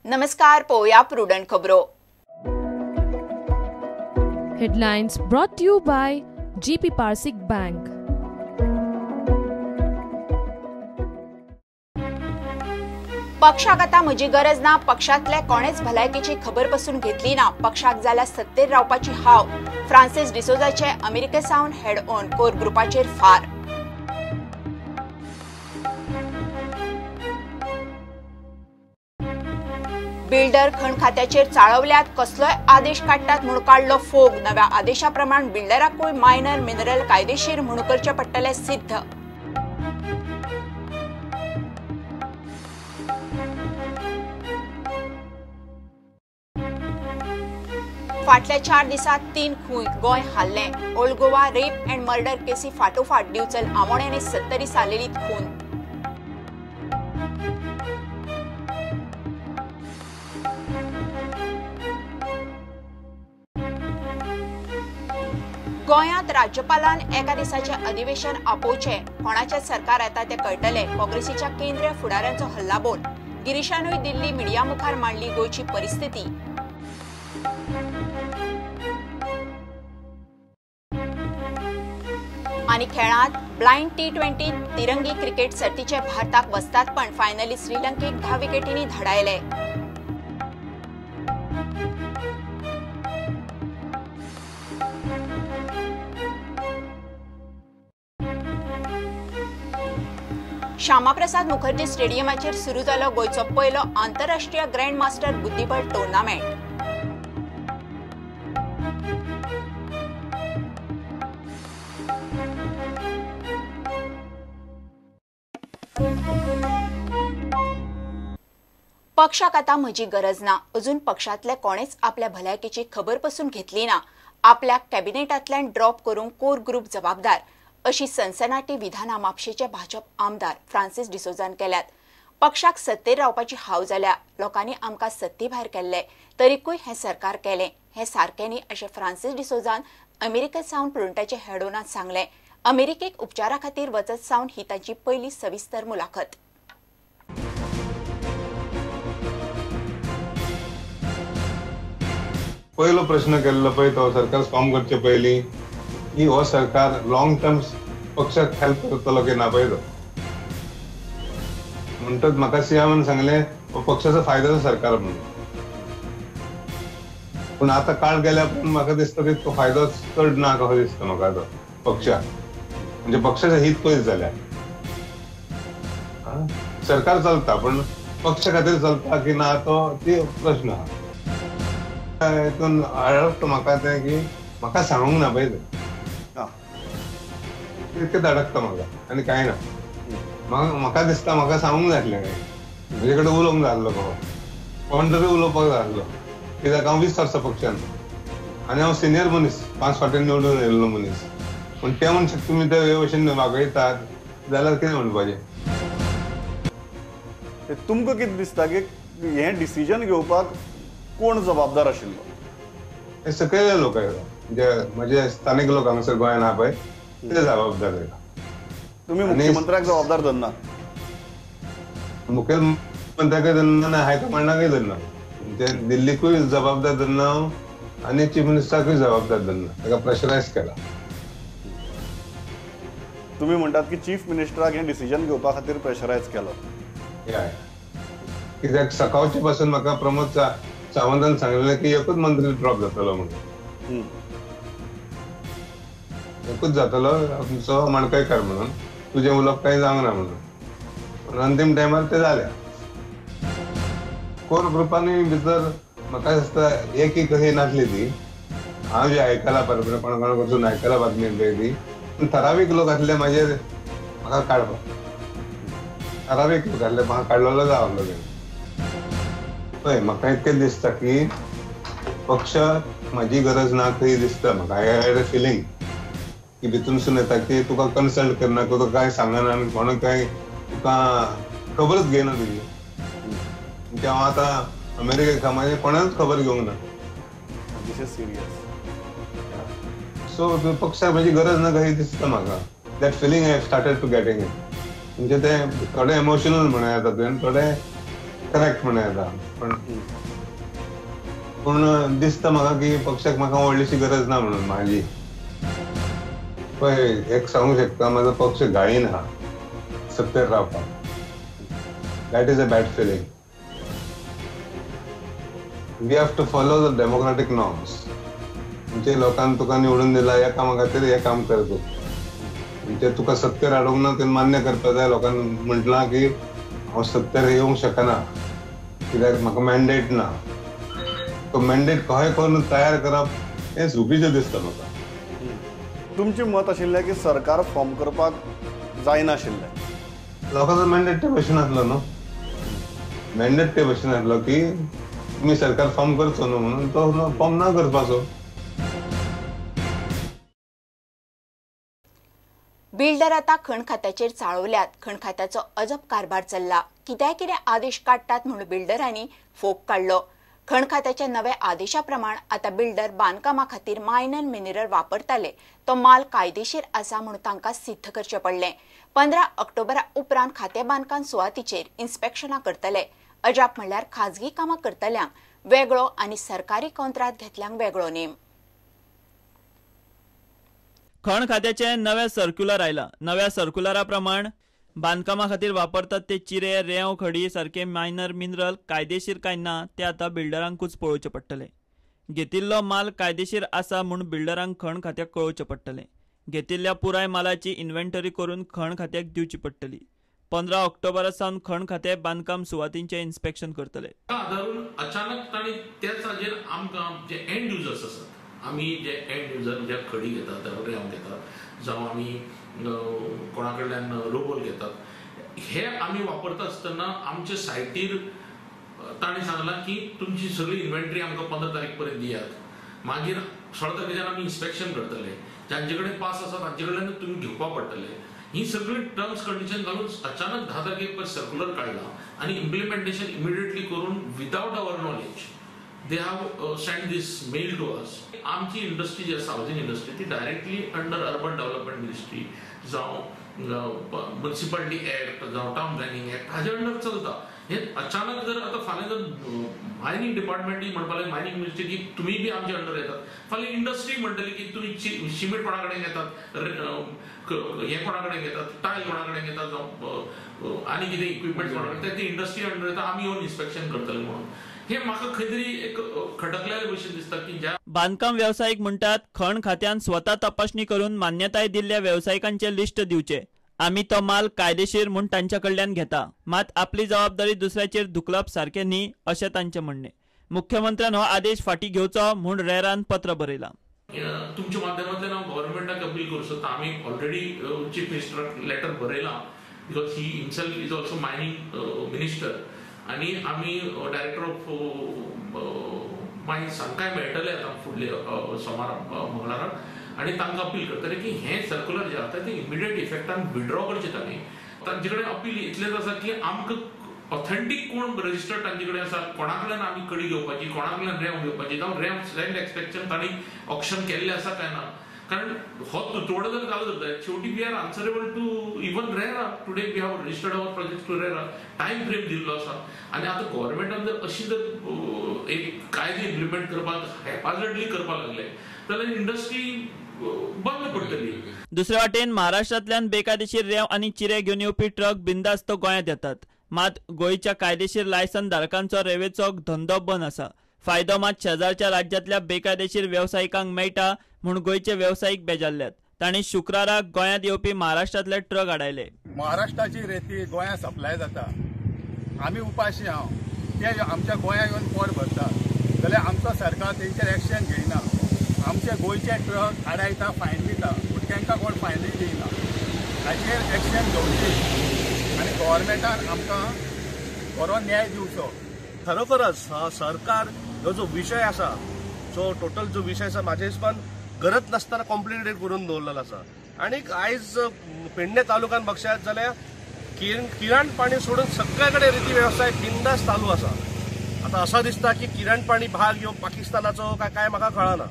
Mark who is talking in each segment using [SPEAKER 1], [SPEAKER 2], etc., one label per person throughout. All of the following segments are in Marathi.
[SPEAKER 1] नमस्कार, पोया प्रुडंट खबरो.
[SPEAKER 2] Headlines brought to you by GP Parsik Bank.
[SPEAKER 1] पक्षाक आता म्हजी गरज ना. पक्षातले कोणेच भलायकेची खबर पासून घेतली ना. पक्षाक जाल्या सत्तेर रावपाची हाव. फ्रांसिस डिसोजाचे अमेरिकेसावन हेड ऑन कोर ग्रुपाचेर फार. बिल्डर खण खात्याचेर चाळवल्यात. कसलोय आदेश काडटात म्हूण काडलो फोग. नव्या आदेशाप्रमाण बिल्डराकूय मायनर मिनरल कायदेशीर म्हूण करचे पडटले सिद्ध. फाटल्या 4 दिसांत 3 खून गोंय हाल्ले. Old Goa rape and murder केसी फाटोफाट दिवचल आमोण्यानी 70 सालेलीत खून. गोंयांत राज्यपालान एका दिसाचे अधिवेशन आपोवचे. कोणाचे सरकार येता ते कळटले. काँग्रेसीच्या केंद्रीय फुडाऱ्यांचो हल्लाबोल. गिरीशानूय दिल्ली मिडिया मुखार मांडली गोंयची परिस्थिती. आणि खेळांत ब्लायंड T20 तिरंगी क्रिकेट सर्तीचे भारताक वस्तात पण फायनली श्रीलंकेक 10 विकेटींनी धडायले. श्यामाप्रसाद मुखर्जी स्टेडियमाचेर सुरू जालो गोंयचो पयलो आंतरराष्ट्रीय ग्रँड मास्टर बुद्धीबळ टुर्नामेंट. पक्षाक आता म्हजी गरज ना. अजून पक्षातले कोणेच आपल्या भलायकेची खबर पासून घेतली ना. आपल्याक कॅबिनेटांतल्यान ड्रॉप करूंक कोर ग्रुप जबाबदार अशी सनसनाटी विधानां म्हापशेचे भाजप आमदार फ्रांसिस डिसोजान केल्यात. पक्षाक सत्तेर रावपाची हाव जाल्या. लोकांनी आमकां सत्ते भायर केल्ले तरीकूय हें सरकार केलें. हें सारकें न्ही अशें फ्रांसिस डिसोजान अमेरिकेसावन टोरंटोचे हेडोनांत सांगलें. अमेरिकेक उपचारा खातीर वचत सावन ही ताची पयली सविस्तर मुलाखत.
[SPEAKER 3] पहिलो प्रश्न केल्लो पळय तो सरकार फॉर्म करचे पयलीं की हो सरकार लॉंग टर्म पक्षाक हेल्प करतलो की ना पळय. म्हणटच म्हाका सीएमान सांगलें हो पक्षाचो फायद्याचो सरकार म्हणून. पूण आता काळ गेल्या पण म्हाका दिसता की तो फायदो चड ना कसो दिसता म्हाका तो पक्षाक. म्हणजे पक्षाचें हित पयस जाल्या. सरकार चलता पण पक्ष खातीर चलता की ना तो ती प्रश्न आहा. हितून अडकता म्हाका तें की म्हाका सांगूंक ना पळय तें. इतकें अडकता म्हाका आनी कांय ना. म्हाका दिसता म्हाका सांगूंक जाय आसलें काय. म्हजे कडेन उलोवंक जाय आसलो कोण तरी उलोवपाक जाय आसलो. कित्याक हांव 20 वर्सां पक्षान आनी हांव सिनियर मनीस 5 फावटी निवडून येयल्लो मनीस. पूण त्या मनशाक तुमी ते भशेन वागयतात जाल्यार कितें म्हणपाचें.
[SPEAKER 4] तुमकां कितें दिसता की हें डिसिजन घेवपाक कोण जबाबदार आशिल्लो?
[SPEAKER 3] हे सकयले लोक म्हणजे म्हजे स्थानीक लोक हांगासर गोंयांत आहा पळय ते जबाबदार आसा.
[SPEAKER 4] तुम्ही मुख्यमंत्र्याक जबाबदार धरना?
[SPEAKER 3] मुख्यमंत्र्याकय धरना आनी हायकमांडाकय धरना. ते दिल्लीकूय जबाबदार धरना आनी चीफ मिनिस्टराकूय जबाबदार धरना. ताका प्रेशरायज केला.
[SPEAKER 4] तुम्ही म्हणटात की चीफ मिनिस्टराक हें डिसिजन घेवपा खातीर प्रेशरायज केलो.
[SPEAKER 3] कित्याक सकाळचे पासून म्हाका प्रमोद सावंतान सांगलेलें की एकूच मंत्री ड्रॉप जातलो म्हणून. एकूच जातलो आमचो मणकयकार म्हणून. तुजें उलोवप कांय जावंक ना म्हणून. अंतीम टायमार ते जालें. कोर ग्रुपांनी भितर म्हाका दिसता एक कशी नासली ती. हांव जे आयकलां परत कोणा कडसून आयकलां बातमी पळय ती. पूण ठरावीक लोक आसले म्हाजेर म्हाका काडपाक. ठरावीक लोक आसले म्हाका काडलेलो जावलो तें. पळय म्हाका इतकें दिसता की पक्ष म्हाजी गरज ना खंय दिसता म्हाका. आय हॅड अ फिलींग की भितूनसून येता की तुका कन्सल्ट करना तुका कांय सांगना आनी कोणाक कांय तुका खबरच घेयना तुजी. हांव आतां अमेरिकेक म्हाजे कोणाच खबर घेवंक ना. सो पक्षाक म्हाजी गरज ना कशी दिसता म्हाका. That feeling I have started to getting it. म्हणजे ते थोडे इमोशनल म्हणून येता तुवें थोडे करेक्ट म्हणे येता पूण दिसता म्हाका की पक्षाक म्हाका व्हडलीशी गरज ना म्हणून माझी पळय एक सांगू शकता माझो पक्ष घाळीना सत्तेर रावपाक that is a bad feeling we have to follow the democratic norms म्हणजे लोकांनी तुका निवडून दिला या कामा खातीर हे काम कर तूं म्हणजे तुका सत्तेर हाडूंक ना ते मान्य करपाक जाय लोकांनी म्हटलां की हांव सत्तेर येवंक शकना कित्याक म्हाका मॅन्डेट ना तो मॅन्डेट कशें करून तयार करप हें चुकीचें दिसता म्हाका
[SPEAKER 4] तुमचें मत आशिल्लें की सरकार फॉर्म करपाक जायनाशिल्लें
[SPEAKER 3] लोकांचो मॅन्डेट ते भशेन आसलो न्हू मॅन्डेट ते भशेन आसलो की तुमी सरकार फॉर्म करचो न्हू म्हणून तो फॉर्म ना करपाचो
[SPEAKER 1] बिल्डर आता खण खात्याचेर चाळवल्यात खण खात्याचो अजब कारभार चल्ला कितें आदेश काडटात म्हणून बिल्डरांनी फोग काढलो खण खात्याच्या नव्या आदेशाप्रमाण आता बिल्डर बांदकामा खातीर मायनर मिनरल वापरताले तो माल कायदेशीर आसा म्हणून तांकां सिद्ध करचें पडलें 15 ऑक्टोबरा उपरांत खातें बांदकाम सुवातीचेर इन्स्पेक्शनां करतले अजाप म्हणल्यार खाजगी कामां करतल्यांक वेगळो आनी सरकारी कंत्राट घेतल्यांक वेगळो नेम
[SPEAKER 5] खण खात्याचे नवे सर्क्युलर आयला नव्या सर्क्युलरा प्रमाण बांदकामा खातीर वापरतात ते चिरे रेंव खडी सारखे मायनर मिनरल कायदेशीर काय ना ते आता बिल्डरांकूच पळोवचे पडटले घेतिल्लो माल कायदेशीर आसा म्हूण बिल्डरांक खण खात्याक कळोवचें पडटलें घेतिल्ल्या पुराय मालाची इन्व्हेंटरी करून खण खात्याक दिवची पडटली 15 ऑक्टोबरा सावन खण खाते बांदकाम सुवातींचे इन्स्पेक्शन करतले
[SPEAKER 6] आदारून अचानक ताणी त्याच हाजेर आमकां जे एंड युजर्स आसात आमी जे एंड युजर जे खडी घेतात रेंव घेतात जावं आमी कोणा कडल्यान रोबोल घेतात हे आमी वापरता आसतना आमचे सायटीर ताणी सांगलां की तुमची सगळी इन्व्हेंटरी आमकां 15 तारीख पर्यंत दियात मागीर 16 तारखेच्यान आमी इन्स्पेक्शन करतले जांचे कडेन पास आसा तांचे कडल्यान तुमी घेवपाक पडटले ही सगळी टर्म्स कंडिशन घालून अचानक 10 तारखेक सर्क्युलर काढला आणि इम्प्लिमेंटेशन इमिडिएटली करून without our knowledge they have sent this mail to us आमची इंडस्ट्री जी आसा हाऊसिंग इंडस्ट्री ती directly under urban development ministry जावं म्युनिसिपालिटी एक्ट जावं टाउन प्लॅनिंग एक्ट हाजे अंडर चलता हे अचानक जर आता फाल्यां जर मायनिंग डिपार्टमेंट म्हणपाक मायनिंग मिनिस्ट्री की तुमी बी आमच्या अंडर येतात फाल्यां इंडस्ट्री म्हणटली की तुमी सिमेंट कोणा कडेन घेतात हे कोणा कडेन घेतात टायल कोणा कडेन घेतात जावं आनी कितें इक्विपमेंट कोणा कडेन ते इंडस्ट्री अंडर येता आमी येवन इन्स्पेक्शन करतले म्हणून हे म्हाका खंय तरी एक खटकलेले भशेन दिसता की ज्या
[SPEAKER 5] बांदकाम व्यावसायिक म्हणटात खण खात्यान स्वता तपासणी करून मान्यताय दिल्ल्या व्यावसायिकांचे लिस्ट दिवचे आमी तो माल कायदेशीर म्हूण तांच्या कडल्यान घेता मात आपली जबाबदारी दुसऱ्याचेर धुकलप सारखें न्ही अशें तांचें म्हणणें मुख्यमंत्र्यान हो आदेश फाटीं घेवचो म्हूण रेरान पत्र बरयलां
[SPEAKER 6] तुमच्या माध्यमांतल्यान हांव गव्हर्नमेंटाक अपील करूं सोदता आमी ऑलरेडी चीफ मिनिस्टराक लेटर बरयलां because he himself is also mining minister आणि आम्ही डायरेक्टर ऑफ मायन्स तांकांय मेळटले आतां फुडले सोमार मंगळाराक आनी तांकां अपील करतले की हे सर्क्युलर जे आसा ते इमिडिएट इफेक्टान विड्रॉ करचे तांणी तांचे कडेन अपील इतलेंच आसा की आमकां ऑथेंटीक कोण रजिस्टर्ड तांचे कडेन आसा कोणा कडल्यान आमी कडी घेवपाची कोणा कडल्यान रेंव घेवपाची जावं रेंव लँड एक्सपेक्शन तांणी ऑक्शन केल्लें आसा काय ना कारण हो तुटवडो जर जालो जाता शेवटी we are answerable to even RERA today we have registered our project to RERA time frame दिल्लो आसा आनी आतां गव्हर्नमेंटान जर अशी जर एक कायदे इम्प्लिमेंट करपाक हॅपाजर्डली करपाक लागले जाल्यार इंडस्ट्री बंद पडटली
[SPEAKER 5] दुसरे वाटेन महाराष्ट्रांतल्यान बेकायदेशीर रेंव आनी चिरे घेवन येवपी ट्रक बिनधास्त गोंयांत येतात मात गोंयच्या कायदेशीर लायसन धारकांचो रेवेचो धंदो बंद आसा फायदो मात शेजारच्या राज्यांतल्या बेकायदेशीर व्यावसायिकांक मेळटा म्हूण गोंयचे व्यावसायिक बेजारल्यात तांणी शुक्राराक गोंयांत येवपी महाराष्ट्रांतले ट्रक आडायले
[SPEAKER 7] महाराष्ट्राची रेती गोंयांत सप्लाय जाता आमी उपाशी हांव ते आमच्या गोंयांत येवन पोट भरतात जाल्यार आमचो सरकार तेंचेर एक्शन घेयना आमचे गोंयचे ट्रक आडायता फायन दिता पूण तांकां कोण फायनूय दिना हाचेर एक्शन घेवची आनी गव्हर्मेंटान आमकां बरो न्याय दिवचो
[SPEAKER 8] खरोखरच सरकार हो जो विषय आसा जो टोटल जो विषय आसा म्हाज्या हिसपान गरज नासतना कॉम्प्लिकेटेड करून दवरलेलो आसा आनी आयज पेडणे तालुक्यात बघशात जाल्यार किरण पाणी सोडून सगळे कडेन रेती वेवसाय बिंदास चालू आसा आता असं दिसता की किरण पाणी भाग ह्यो पाकिस्तानाचो काय म्हाका कळना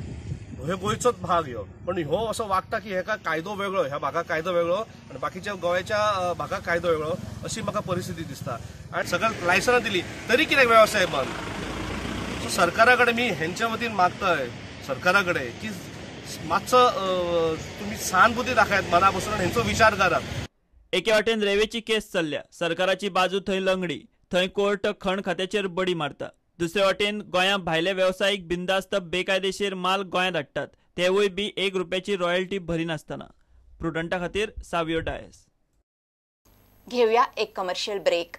[SPEAKER 8] हे गोंयचोच भाग ह्यो, पण हो असो वागता की हेका कायदो वेगळो, ह्या भागाक कायदो वेगळो आणि बाकीच्या गोव्याच्या भागाक कायदो वेगळो, अशी म्हाका परिस्थिती दिसता. आणि सगळ्यांक लायसनां दिली तरी कित्याक वेवसाय बंद? सो सरकारा कडेन मी हेंच्या वतीन मागताय सरकारा कडेन की मातसो तुम्ही सहानुभूती दाखयात मना बसून आणि हेंचो विचार करात.
[SPEAKER 5] एके वाटेन रेल्वेची केस चल्ल्या, सरकाराची बाजू थंय लंगडी, थंय कोर्ट खण खात्याचेर बडी मारता. दुसरे वाटेन गोंया भायले व्यावसायिक बिंदास्त बेकायदेशीर माल गोंयांत हाडटात, तेवूय बी 1 रुपयाची रॉयल्टी भरी नासतना. प्रुडंटा खातीर सावियो डायस.
[SPEAKER 1] घेऊया एक कमर्शियल ब्रेक.